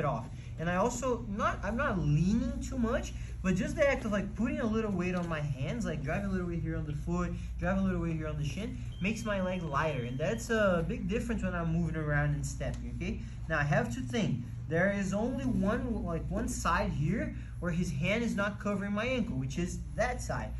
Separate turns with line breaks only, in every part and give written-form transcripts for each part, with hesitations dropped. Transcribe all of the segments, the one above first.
it off. And I also, I'm not leaning too much, but just the act of like putting a little weight on my hands, like driving a little weight here on the foot, driving a little weight here on the shin, makes my leg lighter. And that's a big difference when I'm moving around and stepping, okay? Now I have to think, there is only one side here where his hand is not covering my ankle, which is that side.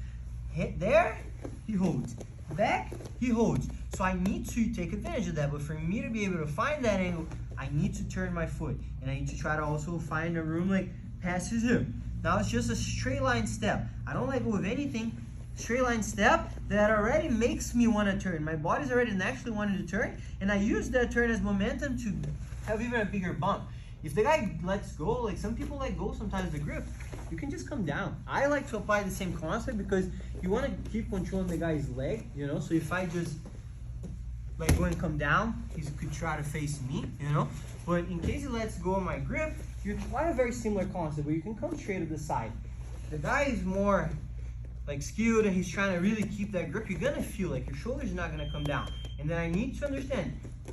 There, he holds. Back, he holds. So I need to take advantage of that, but for me to be able to find that angle, I need to turn my foot, and I need to try to also find a room like past his hip. Now it's just a straight line step. I don't let go of anything. Straight line step that already makes me want to turn. My body's already naturally wanting to turn, and I use that turn as momentum to have even a bigger bump. If the guy lets go, like some people let go sometimes the grip, you can just come down. I like to apply the same concept because you want to keep controlling the guy's leg, you know? So if I just like go and come down, he could try to face me, you know? But in case he lets go of my grip, you apply a very similar concept where you can come straight to the side. The guy is more like skilled and he's trying to really keep that grip. You're gonna feel like your shoulder's not gonna come down. And then I need to understand,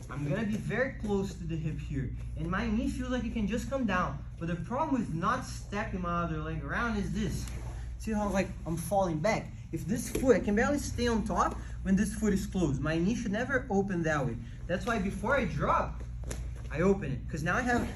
I'm gonna be very close to the hip here. And my knee feels like it can just come down. But the problem with not stepping my other leg around is this. See how like I'm falling back? If this foot, I can barely stay on top when this foot is closed. My knee should never open that way. That's why before I drop, I open it. Because now I have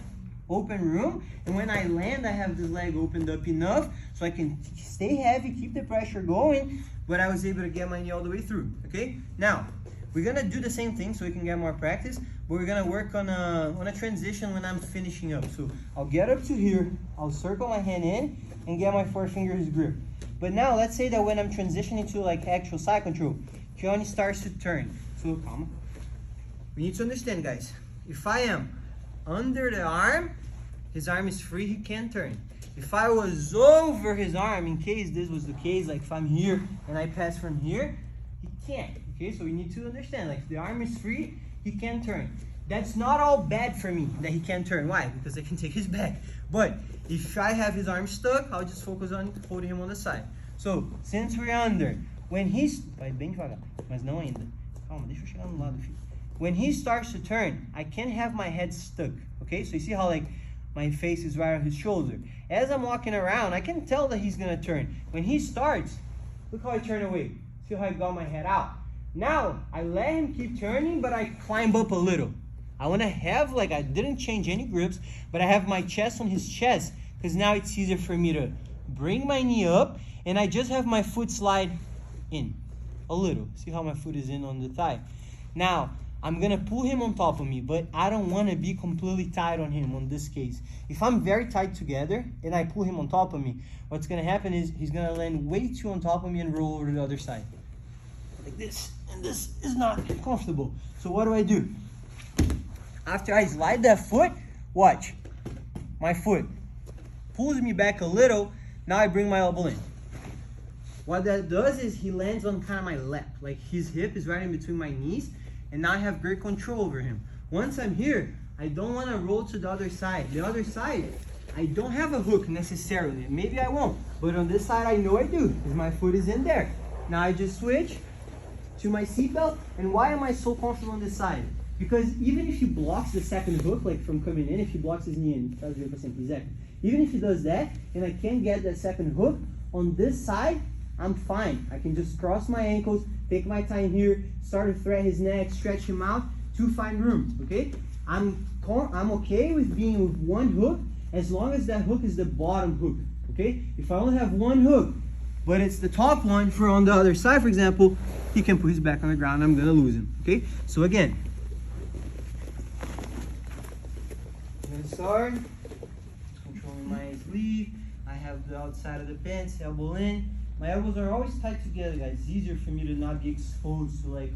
open room, and when I land, I have this leg opened up enough so I can stay heavy, keep the pressure going, but I was able to get my knee all the way through, okay? Now, we're gonna do the same thing so we can get more practice, but we're gonna work on a transition when I'm finishing up. So I'll get up to here, I'll circle my hand in, and get my forefinger's grip. But now, let's say that when I'm transitioning to like actual side control, he only starts to turn. So, calma. We need to understand, guys, if I am under the arm, his arm is free, he can turn. If I was over his arm, in case this was the case, like if I'm here and I pass from here, he can't. Okay, so we need to understand, like if the arm is free, he can turn. That's not all bad for me that he can turn. Why? Because I can take his back. But if I have his arm stuck, I'll just focus on holding him on the side. So, since we're under, when he's... Vai bem devagar, mas não ainda. Calma, deixa eu chegar no lado, filho. When he starts to turn, I can't have my head stuck, okay? So you see how like my face is right on his shoulder. As I'm walking around, I can tell that he's gonna turn. When he starts, look how I turn away. See how I got my head out? Now, I let him keep turning, but I climb up a little. I wanna have, like, I didn't change any grips, but I have my chest on his chest, because now it's easier for me to bring my knee up, and I just have my foot slide in a little. See how my foot is in on the thigh? Now, I'm gonna pull him on top of me, but I don't wanna be completely tight on him on this case. If I'm very tight together and I pull him on top of me, what's gonna happen is he's gonna land way too on top of me and roll over to the other side. Like this, and this is not comfortable. So what do? After I slide that foot, watch. My foot pulls me back a little, now I bring my elbow in. What that does is he lands on kind of my lap, like his hip is right in between my knees, and now I have great control over him. Once I'm here, I don't want to roll to the other side. The other side, I don't have a hook necessarily. Maybe I won't, but on this side I know I do, because my foot is in there. Now I just switch to my seatbelt, and why am I so comfortable on this side? Because even if he blocks the second hook, like from coming in, if he blocks his knee in, even if he does that, and I can't get that second hook, on this side, I'm fine. I can just cross my ankles, take my time here, start to thread his neck, stretch him out to find room, okay? I'm okay with being with one hook as long as that hook is the bottom hook, okay? If I only have one hook, but it's the top one for on the other side, for example, he can put his back on the ground, I'm gonna lose him, okay? So again, I'm gonna start, controlling my sleeve, I have the outside of the pants, elbow in. My elbows are always tight together, guys. It's easier for me to not be exposed to like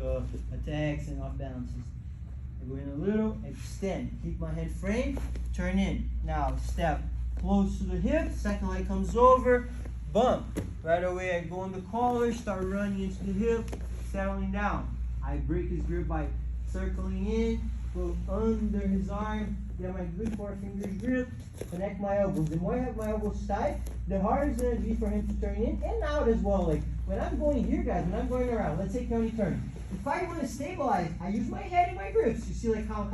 attacks and off balances. I go in a little, extend, keep my head framed, turn in. Now step close to the hip, second leg comes over, bump. Right away I go on the collar, start running into the hip, settling down. I break his grip by circling in, go under his arm, get my good 4 fingers grip, connect my elbows. The more I have my elbows tight, the harder it's gonna be for him to turn in and out as well. Like when I'm going here, guys, when I'm going around, let's say county turn. If I want to stabilize, I use my head in my grips. You see like how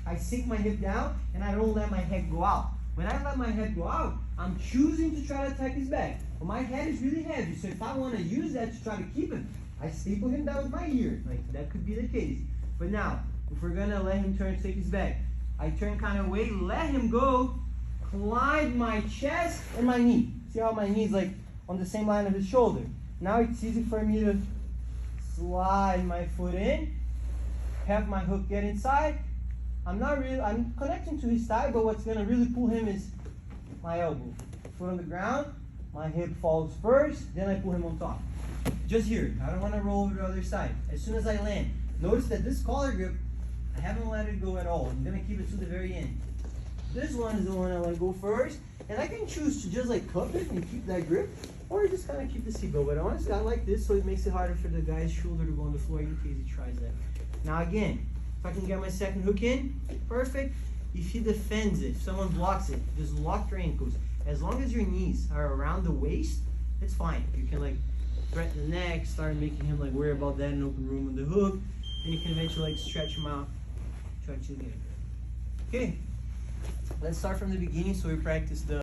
I sink my hip down and I don't let my head go out. When I let my head go out, I'm choosing to try to attack his back. But my head is really heavy, so if I want to use that to try to keep him, I staple him down with my ear. Like that could be the case. But now, if we're gonna let him turn, take his back, I turn kind of away, let him go, climb my chest and my knee. See how my knee is like on the same line of his shoulder. Now it's easy for me to slide my foot in, have my hook get inside. I'm connecting to his thigh, but what's gonna really pull him is my elbow. Foot on the ground, my hip falls first, then I pull him on top. Just here, I don't wanna roll over to the other side. As soon as I land, notice that this collar grip, I haven't let it go at all. I'm gonna keep it to the very end. This one is the one I want to go first, and I can choose to just like cup it and keep that grip, or just kind of keep the seatbelt. But honestly, I like this, so it makes it harder for the guy's shoulder to go on the floor in case he tries that. Now again, if I can get my second hook in, perfect. If he defends it, if someone blocks it, just lock your ankles. As long as your knees are around the waist, it's fine. You can like threaten the neck, start making him like worry about that in open room on the hook, and you can eventually like stretch him out, try to get it. Okay. Let's start from the beginning so we practice the